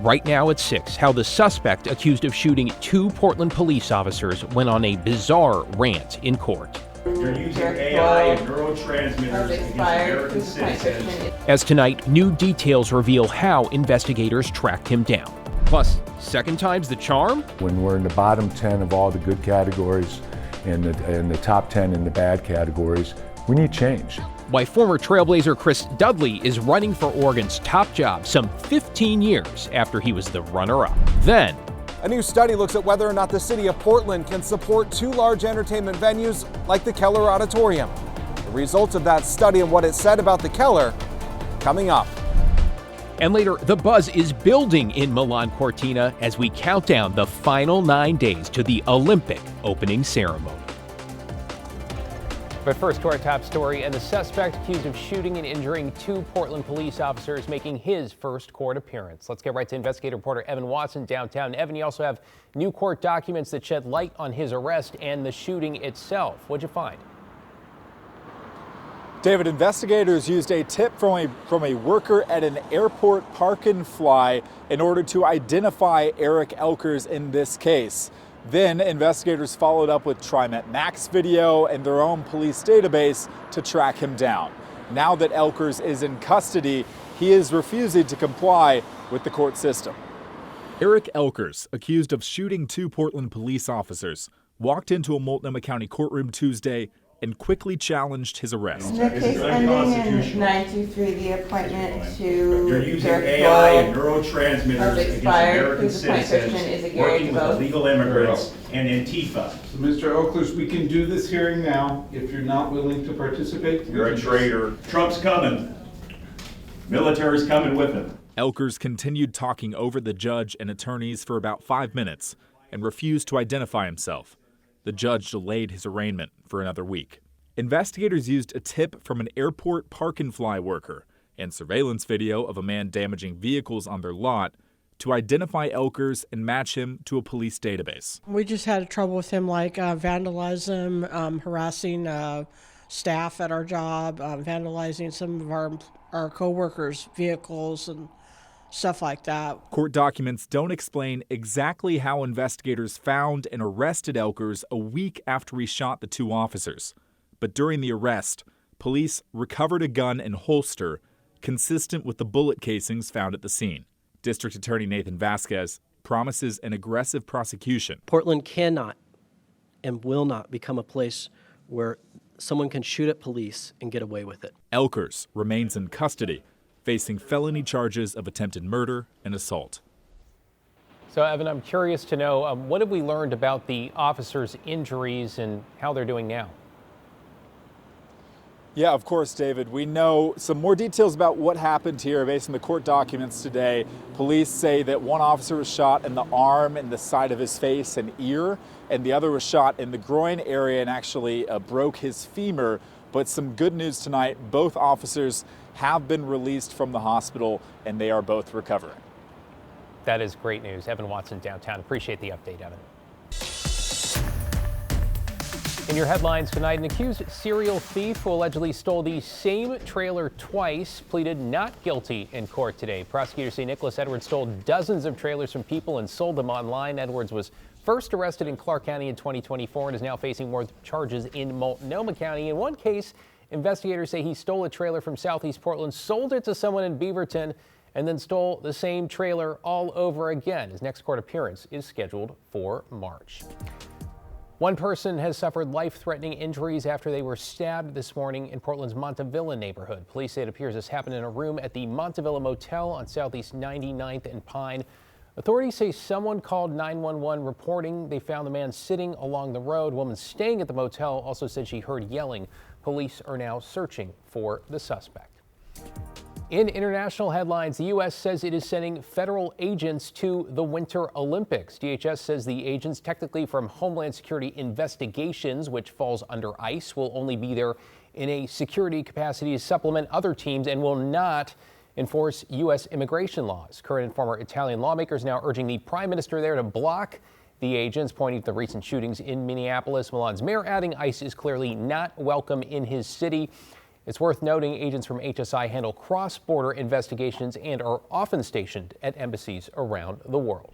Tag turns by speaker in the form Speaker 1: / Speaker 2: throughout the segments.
Speaker 1: right now at 6, how the suspect accused of shooting 2 Portland police officers went on a bizarre rant in court.
Speaker 2: You're using AI and neurotransmitters against American citizens.
Speaker 1: As tonight, new details reveal how investigators tracked him down. Plus, second time's the charm?
Speaker 3: When we're in the bottom 10 of all the good categories and the top 10 in the bad categories, we need change.
Speaker 1: Why former Trailblazer Chris Dudley is running for Oregon's top job some 15 years after he was the runner-up. Then,
Speaker 4: a new study looks at whether or not the city of Portland can support 2 large entertainment venues like the Keller Auditorium. The results of that study and what it said about the Keller coming up.
Speaker 1: and later, the buzz is building in Milan Cortina as we count down the final 9 days to the Olympic opening ceremony. But first to our top story, and the suspect accused of shooting and injuring 2 Portland police officers making his first court appearance. Let's get right to investigative reporter Evan Watson downtown. Evan, you also have new court documents that shed light on his arrest and the shooting itself. What'd you find?
Speaker 4: David, investigators used a tip from a worker at an airport park and fly in order to identify Eric Elkers in this case. Then investigators followed up with TriMet Max video and their own police database to track him down. Now that Elkers is in custody, he is refusing to comply with the court system.
Speaker 5: Eric Elkers, accused of shooting 2 Portland police officers, walked into a Multnomah County courtroom Tuesday and quickly challenged his arrest.
Speaker 6: The case ending in 923, the appointment to
Speaker 2: You're using AI and neurotransmitters against American citizens, working with illegal immigrants and Antifa.
Speaker 7: So, Mr. Elkers, we can do this hearing now. If you're not willing to participate,
Speaker 2: You're a traitor. Trump's coming. Military's coming with him.
Speaker 5: Elkers continued talking over the judge and attorneys for about 5 minutes and refused to identify himself. The judge delayed his arraignment for another week. Investigators used a tip from an airport park and fly worker and surveillance video of a man damaging vehicles on their lot to identify Elkers and match him to a police database.
Speaker 8: We just had trouble with him, like vandalism, harassing staff at our job, vandalizing some of our co-workers' vehicles and stuff like that.
Speaker 5: Court documents don't explain exactly how investigators found and arrested Elkers a week after he shot the 2 officers. But during the arrest, police recovered a gun and holster consistent with the bullet casings found at the scene. District Attorney Nathan Vasquez promises an aggressive prosecution.
Speaker 9: Portland cannot and will not become a place where someone can shoot at police and get away with it.
Speaker 5: Elkers remains in custody, facing felony charges of attempted murder and assault.
Speaker 1: So, Evan, I'm curious to know, what have we learned about the officers' injuries and how they're doing now?
Speaker 4: Yeah, of course, David. We know some more details about what happened here based on the court documents today. Police say that one officer was shot in the arm and the side of his face and ear, and the other was shot in the groin area and actually broke his femur. But some good news tonight, both officers have been released from the hospital and they are both recovering.
Speaker 1: That is great news. Evan Watson downtown. Appreciate the update, Evan. In your headlines tonight, an accused serial thief who allegedly stole the same trailer twice pleaded not guilty in court today. Prosecutors say Nicholas Edwards stole dozens of trailers from people and sold them online. Edwards was first arrested in Clark County in 2024 and is now facing more charges in Multnomah County. In one case, investigators say he stole a trailer from Southeast Portland, sold it to someone in Beaverton, and then stole the same trailer all over again. His next court appearance is scheduled for March. One person has suffered life-threatening injuries after they were stabbed this morning in Portland's Montevilla neighborhood. Police say it appears this happened in a room at the Montevilla Motel on Southeast 99th and Pine. Authorities say someone called 911 reporting they found the man sitting along the road. A woman staying at the motel also said she heard yelling. Police are now searching for the suspect. In international headlines, the U.S. says it is sending federal agents to the Winter Olympics. DHS says the agents, technically from Homeland Security Investigations, which falls under ICE, will only be there in a security capacity to supplement other teams and will not enforce U.S. immigration laws. Current and former Italian lawmakers now urging the prime minister there to block the agents, pointing to the recent shootings in Minneapolis. Milan's mayor adding ICE is clearly not welcome in his city. It's worth noting agents from HSI handle cross-border investigations and are often stationed at embassies around the world.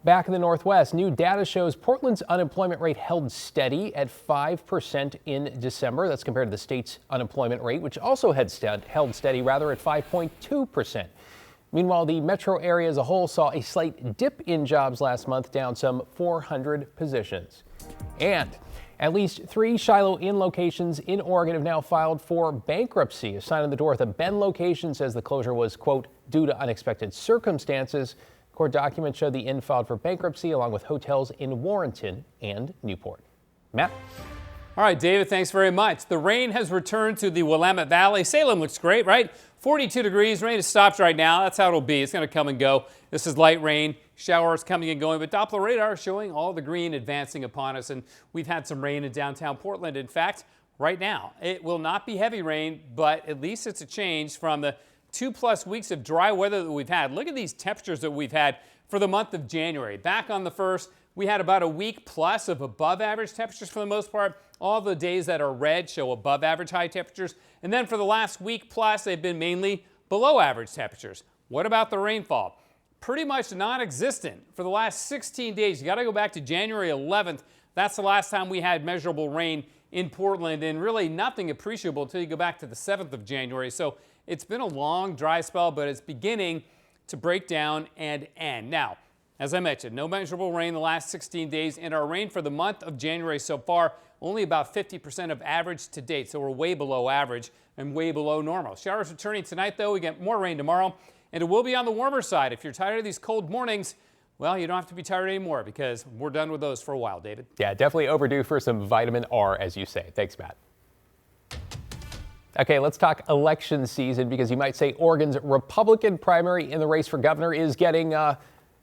Speaker 1: Back in the Northwest, new data shows Portland's unemployment rate held steady at 5% in December. That's compared to the state's unemployment rate, which also held steady at 5.2%. Meanwhile, the metro area as a whole saw a slight dip in jobs last month, down some 400 positions. And at least 3 Shiloh Inn locations in Oregon have now filed for bankruptcy. A sign on the door at the Bend location says the closure was, quote, due to unexpected circumstances. Court documents show the inn filed for bankruptcy along with hotels in Warrenton and Newport. Matt?
Speaker 10: All right, David, thanks very much. The rain has returned to the Willamette Valley. Salem looks great, right? 42 degrees. Rain has stopped right now. That's how it'll be. It's going to come and go. This is light rain. Showers coming and going, but Doppler radar showing all the green advancing upon us. And we've had some rain in downtown Portland. In fact, right now, it will not be heavy rain, but at least it's a change from the 2+ weeks of dry weather that we've had. Look at these temperatures that we've had for the month of January. Back on the 1st, we had about a week plus of above average temperatures for the most part. All the days that are red show above average high temperatures. And then for the last week plus, they've been mainly below average temperatures. What about the rainfall? Pretty much non-existent for the last 16 days. You got to go back to January 11th. That's the last time we had measurable rain in Portland, and really nothing appreciable until you go back to the 7th of January. So it's been a long dry spell, but it's beginning to break down and end. Now, as I mentioned, no measurable rain the last 16 days, and our rain for the month of January so far, only about 50% of average to date. So we're way below average and way below normal. Showers returning tonight, though. We get more rain tomorrow, and it will be on the warmer side. If you're tired of these cold mornings, well, you don't have to be tired anymore because we're done with those for a while, David.
Speaker 1: Yeah, definitely overdue for some vitamin R, as you say. Thanks, Matt. Okay, let's talk election season, because you might say Oregon's Republican primary in the race for governor is getting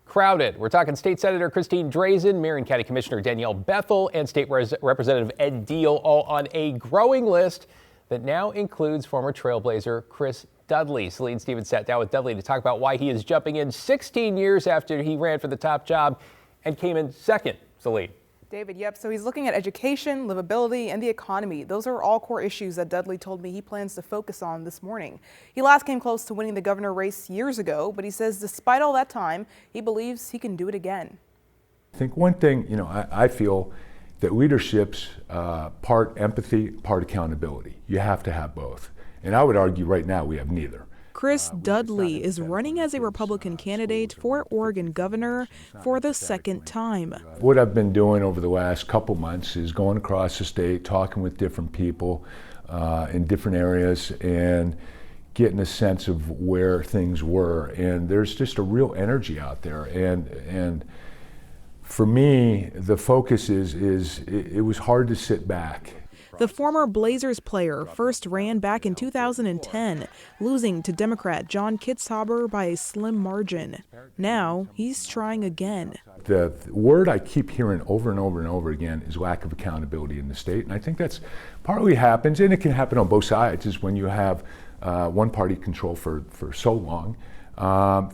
Speaker 1: crowded. We're talking State Senator Christine Drazen, Marion County Commissioner Danielle Bethel, and State Representative Ed Deal, all on a growing list that now includes former Trailblazer Chris Dudley. Celine Stevens sat down with Dudley to talk about why he is jumping in 16 years after he ran for the top job and came in second. Celine.
Speaker 11: David, yep. So he's looking at education, livability, and the economy. Those are all core issues that Dudley told me he plans to focus on this morning. He last came close to winning the governor race years ago, but he says despite all that time, he believes he can do it again.
Speaker 3: I think one thing, I feel that leadership's part empathy, part accountability. You have to have both. And I would argue right now we have neither.
Speaker 11: Chris Dudley is running as a Republican candidate for Oregon governor for the second time.
Speaker 3: What I've been doing over the last couple months is going across the state, talking with different people in different areas, and getting a sense of where things were. And there's just a real energy out there. And for me, the focus is it was hard to sit back.
Speaker 11: The former Blazers player first ran back in 2010, losing to Democrat John Kitzhaber by a slim margin. Now he's trying again.
Speaker 3: The word I keep hearing over and over and over again is lack of accountability in the state. And I think that's partly happens, and it can happen on both sides, is when you have one party control for so long.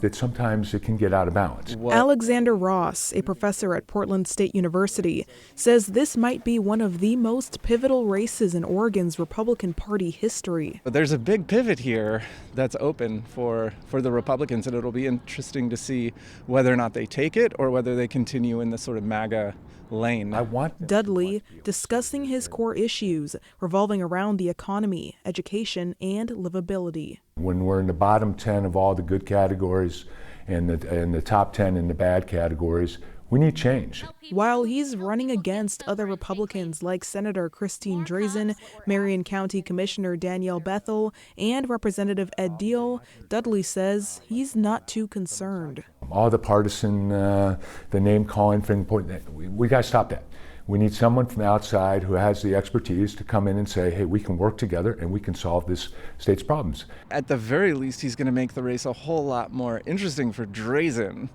Speaker 3: That sometimes it can get out of balance.
Speaker 11: Alexander Ross, a professor at Portland State University, says this might be one of the most pivotal races in Oregon's Republican Party history.
Speaker 12: But there's a big pivot here that's open for the Republicans, and it'll be interesting to see whether or not they take it or whether they continue in the sort of MAGA lane.
Speaker 11: Dudley discussing his core issues revolving around the economy, education, and livability.
Speaker 3: When we're in the bottom 10 of all the good categories and the top 10 in the bad categories, we need change.
Speaker 11: While he's running against other Republicans like Senator Christine Drazen, Marion County Commissioner Danielle Bethel, and Representative Ed Deal, Dudley says he's not too concerned.
Speaker 3: All the partisan, the name calling thing, we got to stop that. We need someone from outside who has the expertise to come in and say, hey, we can work together and we can solve this state's problems.
Speaker 12: At the very least, he's going to make the race a whole lot more interesting for Drazen,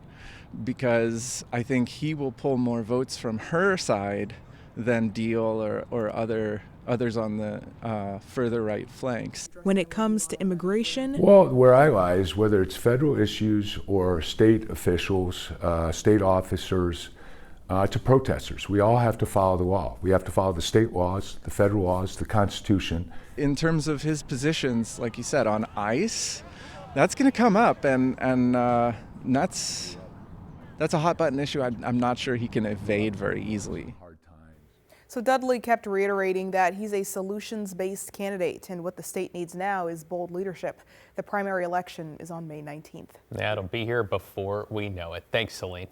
Speaker 12: because I think he will pull more votes from her side than Deal or others on the further right flanks.
Speaker 11: When it comes to immigration?
Speaker 3: Well, where I lie is whether it's federal issues or state officials, state officers, to protesters. We all have to follow the law. We have to follow the state laws, the federal laws, the Constitution.
Speaker 12: In terms of his positions, like you said, on ICE, that's going to come up, and that's a hot button issue I'm not sure he can evade very easily.
Speaker 11: So Dudley kept reiterating that he's a solutions-based candidate, and what the state needs now is bold leadership. The primary election is on May 19th.
Speaker 1: That'll be here before we know it. Thanks, Celine.